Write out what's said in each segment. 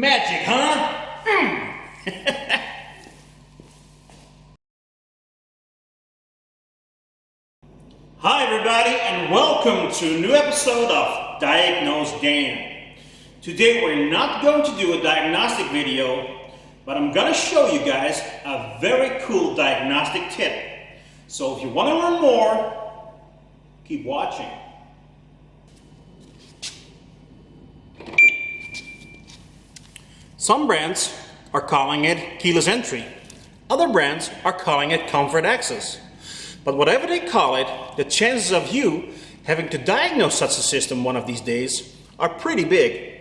Magic, huh? Hi everybody, and welcome to a new episode of Diagnosedan. Today we're not going to do a diagnostic video, but I'm going to show you guys a very cool diagnostic tip. So if you want to learn more, keep watching. Some brands are calling it keyless entry. Other brands are calling it comfort access. But whatever they call it, the chances of you having to diagnose such a system one of these days are pretty big.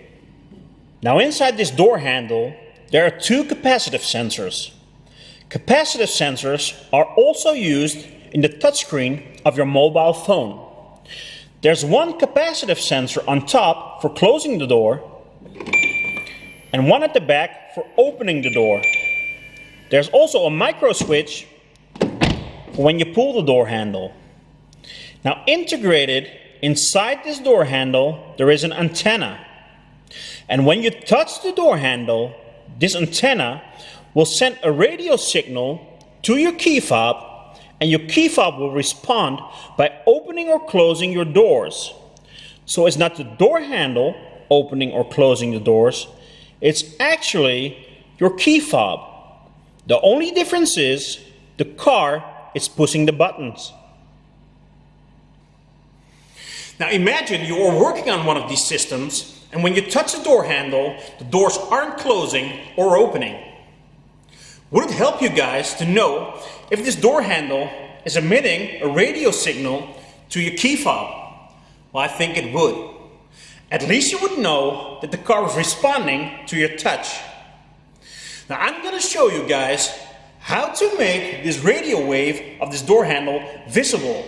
Now inside this door handle, there are two capacitive sensors. Capacitive sensors are also used in the touchscreen of your mobile phone. There's one capacitive sensor on top for closing the door, and one at the back for opening the door. There's also a micro switch for when you pull the door handle. Now integrated inside this door handle there is an antenna. And when you touch the door handle, this antenna will send a radio signal to your key fob, and your key fob will respond by opening or closing your doors. So it's not the door handle opening or closing the doors, it's actually your key fob. The only difference is the car is pushing the buttons. Now imagine you are working on one of these systems, and when you touch the door handle, the doors aren't closing or opening. Would it help you guys to know if this door handle is emitting a radio signal to your key fob? Well, I think it would. At least you would know that the car is responding to your touch. Now I'm going to show you guys how to make this radio wave of this door handle visible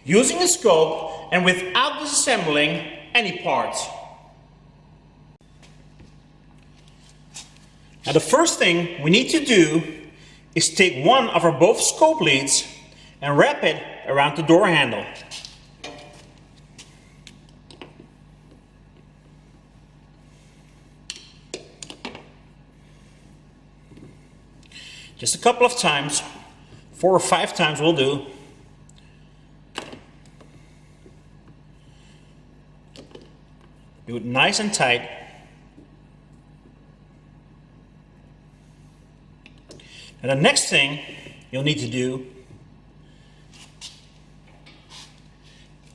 using a scope and without disassembling any parts. Now the first thing we need to do is take one of our both scope leads and wrap it around the door handle. Just a couple of times, 4 or 5 times will do. Do it nice and tight. And the next thing you'll need to do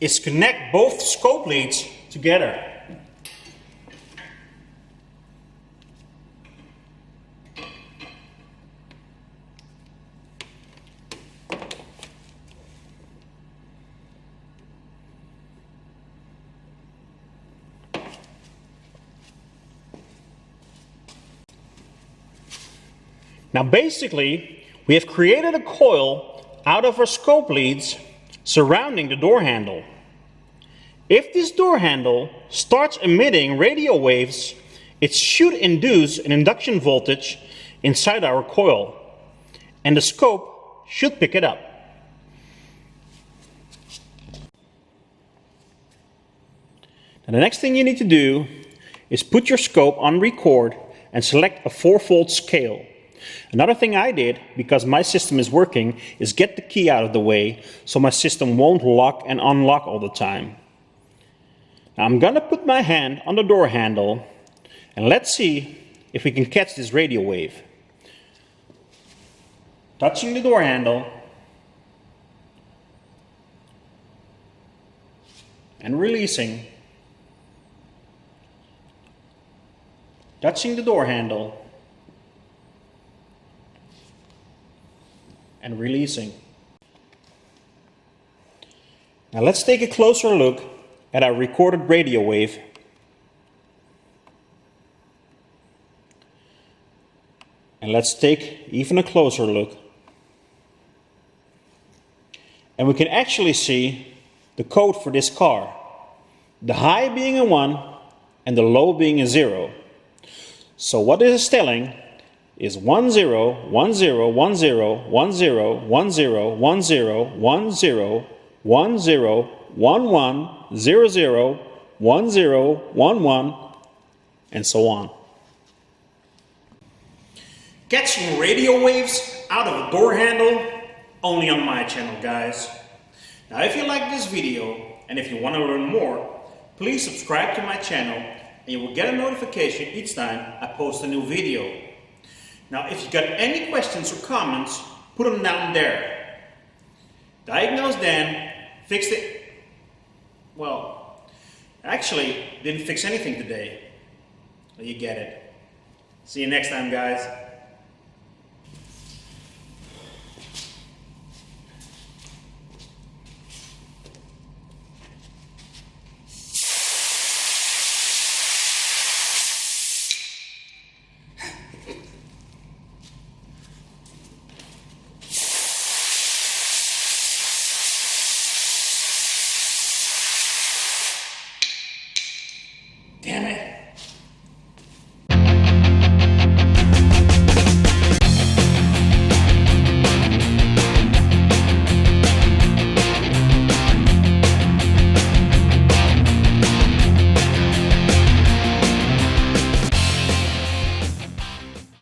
is connect both scope leads together. Now basically, we have created a coil out of our scope leads surrounding the door handle. If this door handle starts emitting radio waves, it should induce an induction voltage inside our coil, and the scope should pick it up. Now the next thing you need to do is put your scope on record and select a 4-volt scale. Another thing I did, because my system is working, is get the key out of the way so my system won't lock and unlock all the time. Now I'm gonna put my hand on the door handle and let's see if we can catch this radio wave. Touching the door handle and releasing. Touching the door handle and releasing. Now let's take a closer look at our recorded radio wave. And let's take even a closer look. And we can actually see the code for this car. The high being a 1 and the low being a 0. So what this is telling is 10 10 10 10 10 10 10 10 10 11 00 10 11 and so on. Catching radio waves out of a door handle, only on my channel, guys. Now if you like this video and if you want to learn more, please subscribe to my channel and you will get a notification each time I post a new video. Now if you got any questions or comments, put them down there. Diagnosedan fixed it. Well, actually didn't fix anything today. You get it. See you next time, guys.